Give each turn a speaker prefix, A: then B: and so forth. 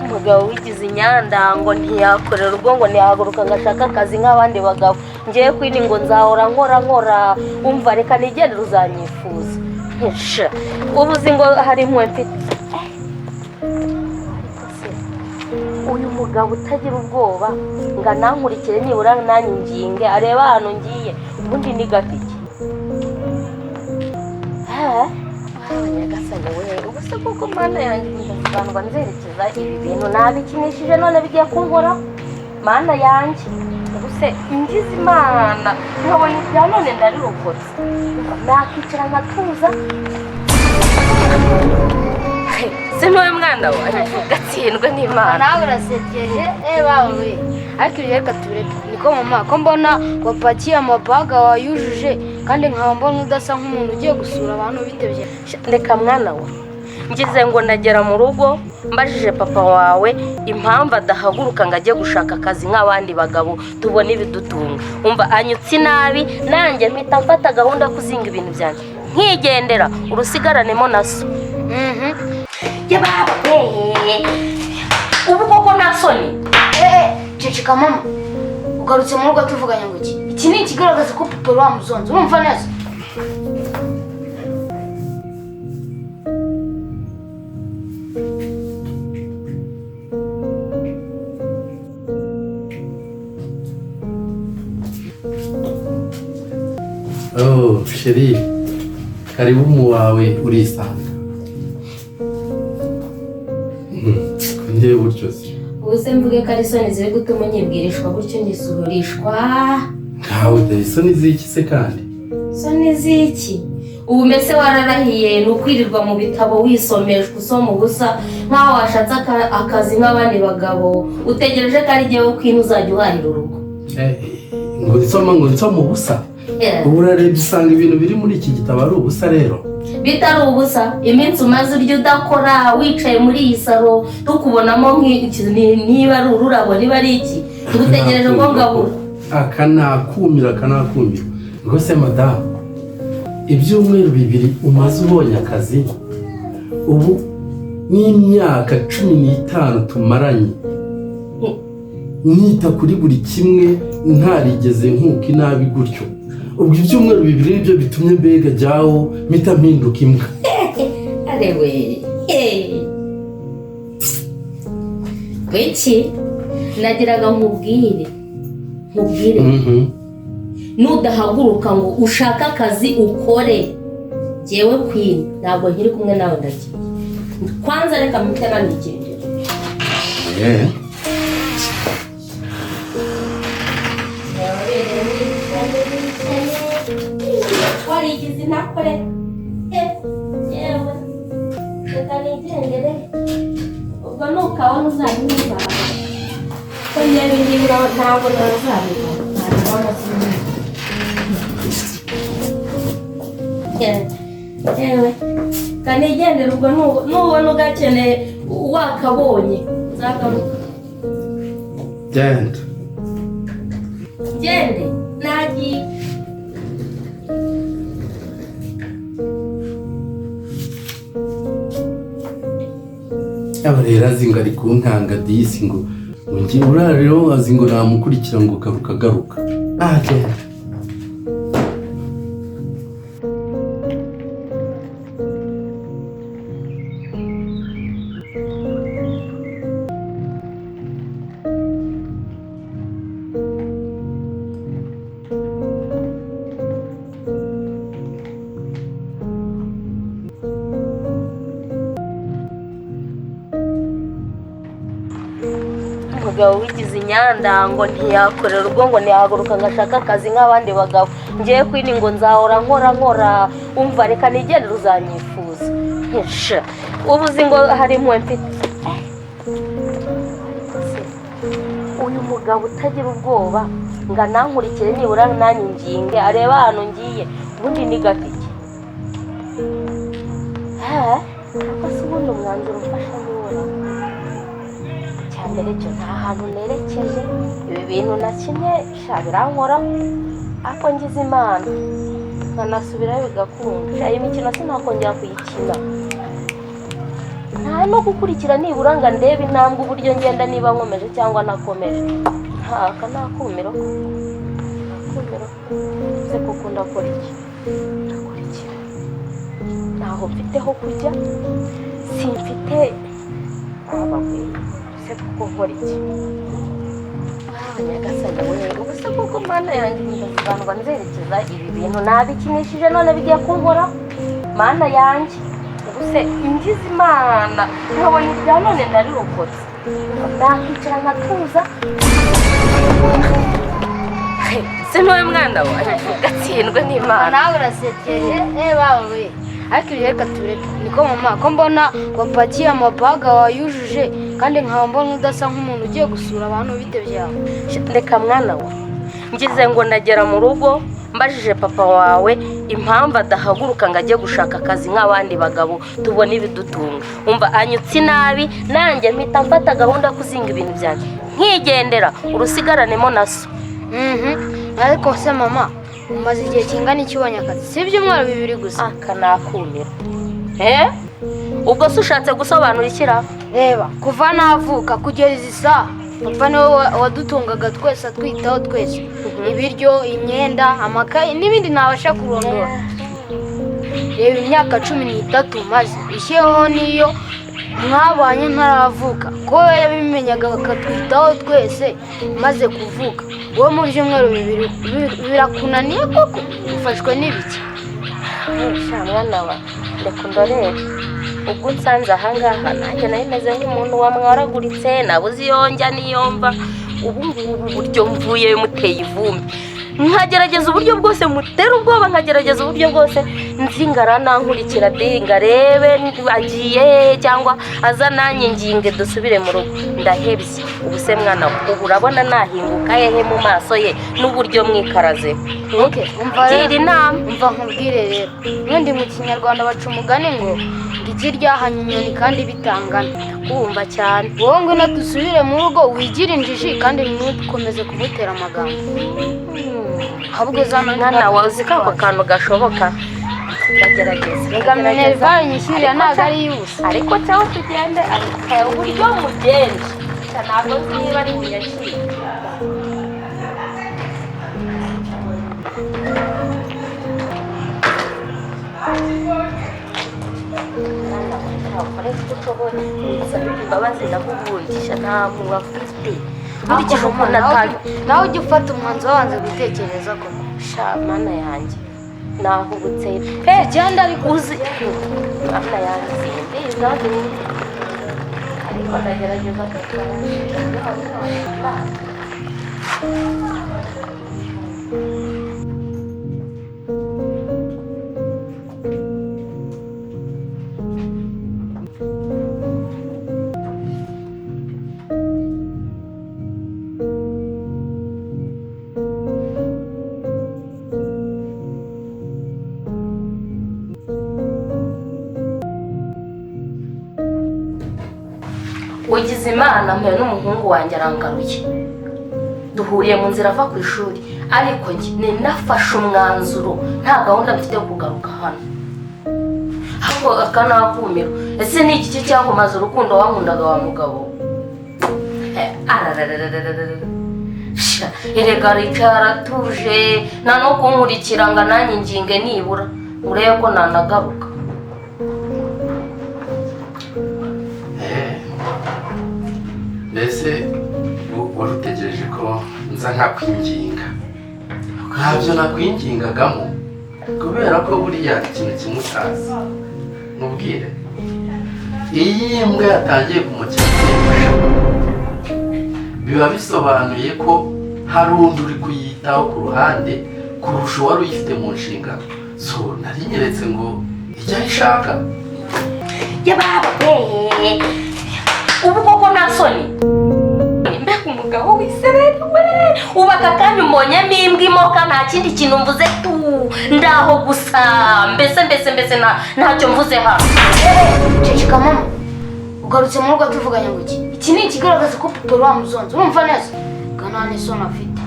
A: umugabo wigize inyanda ngo ntiyakorera urugo ngo ntiyahaguruka ngashaka akazi nk'abandi bagabo ngiye kwini ngo nzahora nkora umva reka nigendere uzanyifuza ubuzi ngo hari impuhwe mfite uyu mugabo utagira ubwoba ngo anankurikire nibura nanjye nginge areba ahantu ngiye ubundi ni gatike nyagasani we ubuse kuko mana yanjye ndumva nzerekeza ibi bintu nabikinishije none bigiye kunkora mana yanjye ubuse ngize imana nkabona ibya none ndarirokotse nakicara nkatuza sinuwe mwana wawe gatsindwe n'Imana
B: nawe urasekeje bawe ariko reka tureke niko mama ko mbona wapakiye amabaga wayujuje kandi nkaba mbona udasa nk'umuntu ugiye gusura abantu bitebye
A: reka mwana we ngize ngo ndagera mu rugo mbajije papa wawe impamvu adahaguruka ngo ajye gushaka akazi nk'abandi bagabo tubona ibidutunga umva anyutse nabi nanjye mpita mfata gahunda yo kuzinga ibintu byanjye nkigendera urusigaranemo naso yababa ubu koko nasoni
B: ceceka mama ugarutse mu rugo tuvuganye ngo iki ni ikigaragaza ko papa wa muzonze urumva neza
C: Oh sheri karibu mu wawe urisanga ndebe buryo se
A: ubuse mvuge ko ari isoni ziri gutuma unyibwirishwa gutyo ngisuhurishwa
C: nkawe dore isoni z'iki se kandi
A: isoni z'iki ubu mbese wararahiye ni ukwirirwa mu bitabo wisomeshwa usoma ubusa nk'aho washatse akazi nk'abandi bagabo utegereje ko ari jyewe kwino uzajya uharira urugo
C: ngo nsoma ubusa ubu urarebye usanga ibintu biri muri iki gitabo ari ubusa rero
A: bitari ubusa iminsi umaze urya udakora wicaye muri iyi saro tukubonamo niba ari ururabo niba ari iki tugutegereje ngo ngabura
C: akanakumira ngo se madamu ibyumweru 2 umaze ubonye akazi ubu n'imyaka 15 tumaranye nita kuri buri kimwe ntarigeze nkuko inabi gutyo ubwo ibyumweru 2 nibyo bitumye mbega jyaho mita mpinduka imbwa
A: arewe kwiki nagiraga nkubwire nudahaguruka ngo ushaka akazi ukore jewe kwini ntabwo nkiri kumwe nawe ndagiye kwanza reka mpite nanigendera warigize nakore yewe reka nigendere ubwo nukabona uzanyumva ko njyewe ngira ntabwo nazabibona yewe kanigendera ubwo nubona ugakeneye wakabonye uzagaruka gende nagiye
C: aba rero azi ngo ari kuntanga disi ngo ngiye urara rero azi ngo namukurikira ngo garuka genda
A: umugabo wigize inyanda ngo ntiyakorera urugo ngo ntiyahaguruka ngashaka akazi nk'abandi bagabo ngiye kwini ngo nzahora nkora umva reka nigendere uzanyifuza ubuzi ngo hari impuhwe mfite uyu mugabo utagira ubwoba ngo anankurikire nibura nanjye nginge areba ahantu ngiye ubundi ni gatike ariko si ubundi umwanzuro ufasha niwora cyambere cyo nta hantu nerekeje ibi bintu na kimwe birankora ariko ngize imana nkanasubirayo bigakunda iyi mikino sinakongera kuyikina nta no gukurikira nibura ngo ndebe intambwe uburyo ngenda niba nkomeje cyangwa nakomeje. Aka nakumiro se kuko ndakora iki naho mfite ho kujya simfite abagwe se kuko nkora iki Nyagasani we ubuse kuko mana yanjye ndazanwa nzerekeza ibi bintu nabikinishije none bigiye kunkora mana yanjye ubuse ingize Imana nkabona ibya none ndarirokotse nakicara nkatuza sintuye mwana wawe gatsindwe n'Imana
B: nawe urasekeje bawe ariko reka tureke niko mama ko mbona wapakiye amabaga wayujuje kandi nkaba mbona udasa nk'umuntu ugiye gusura abantu bite byawe.
A: Reka mwana we ngize ngo ndagera mu rugo mbajije papa wawe impamvu adahaguruka ngo ajye gushaka akazi nk'abandi bagabo tubona ibidutunga. Umva anyutse nabi nanjye mpita mfata gahunda kuzinga ibintu byanjye nkigendera urusigaranemo naso.
B: Ariko se mama umaze igihe kingana iki ubonye akazi? Si ibyumweru 2 gusa.
A: Aka nakumira ubwo se ushatse gusobanura ikira?
B: Reba kuva navuka kugera izi saha papa niwe wadutungaga twese atwitaho twese, ibiryo, imyenda, amakaye n'ibindi ntabasha kurondora. Reba imyaka 13 maze ishyeho niyo mwabanye ntaravuka ko yabimenyaga akatwitaho twese maze kuvuka. Wowe mu byumweru 2 birakunaniye koko ufashwe n'ibiki?
A: Mwana wa reka ndorere ubwo nsanze ahangaha nanjye nari meze nk'umuntu wamwaraguritse nabuze iyo njya niyomva. Ubu ngubu buryo mvuye muteye ivumbi nkagerageza uburyo bwose mutera ubwoba, nkagerageza uburyo bwose nzingarana nkurikira dinga rebe agiye cyangwa aza nanjye nginge dusubire mu rugo. Ndahebye ubu se mwana ubu urabona nahinguka hehe mu maso ye n'uburyo mwikaraze. Gira inama
B: umva nkubwire rero n'undi mu Kinyarwanda baca umugani ngo igi ryahanye inyoni kandi bitangana.
A: Kumva cyane
B: wowe ngo dusubire mu rugo wigira injiji kandi ntukomeze kumutera amagambo. Ahubwo zana
A: mwana wawe uzi ko ako kantu gashoboka ndagerageza.
B: Rega Minerva nyishyirira ntabwo ari yusa
A: ariko cyaho tugende ariko uburyo mugenje ntabwo niba ari bunyakire. Imbabazi ndakubundisha nta muntu afite nkurikije umuntu atari
B: nawe ujya ufata umwanzuro wanze gutekereza ko
A: mana yanjye nahubutse
B: genda ariko
A: uzi mana yanjye simbizi ariko ndagerageza ugize Imana mpe n'umuhungu wanjye arangaruye duhuriye mu nzira ava ku ishuri ariko njye nafashe umwanzuro nta gahunda mfite yo kugaruka hano. Ahubwo akanakumiro ese ni iki cyakumaze urukundo wankundaga wa mugabo? Erega ricara tuje nta no kunkurikira ngo nanjye nginge nibura urebe ko nanagaruka.
C: Mbese wari utegereje ko nza nkakwinginga? Ntabyo nakwingingagamo kubera ko buriya ikintu kimwe utazi mubwire. Iyi mbwa yatangiye kumukina biba bisobanuye ko hari undi uri kuyitaho ku ruhande kurusha uwari uyifite mu nshingano. So nari nyeretse ngo ijya ishaka
A: yababa ubu koko nta soni mbega umugabo w'isereri we ubu aka kanya umbonyemo imbwa imoka nta kindi kintu mvuze tu ndaho gusa mbese ntacyo mvuze hano.
B: ceceka mama ugarutse mu rugo tuvuganye ngo iki ni ikigaragaza ko papa wamuzonze urumva neza? Kana n'isoni afite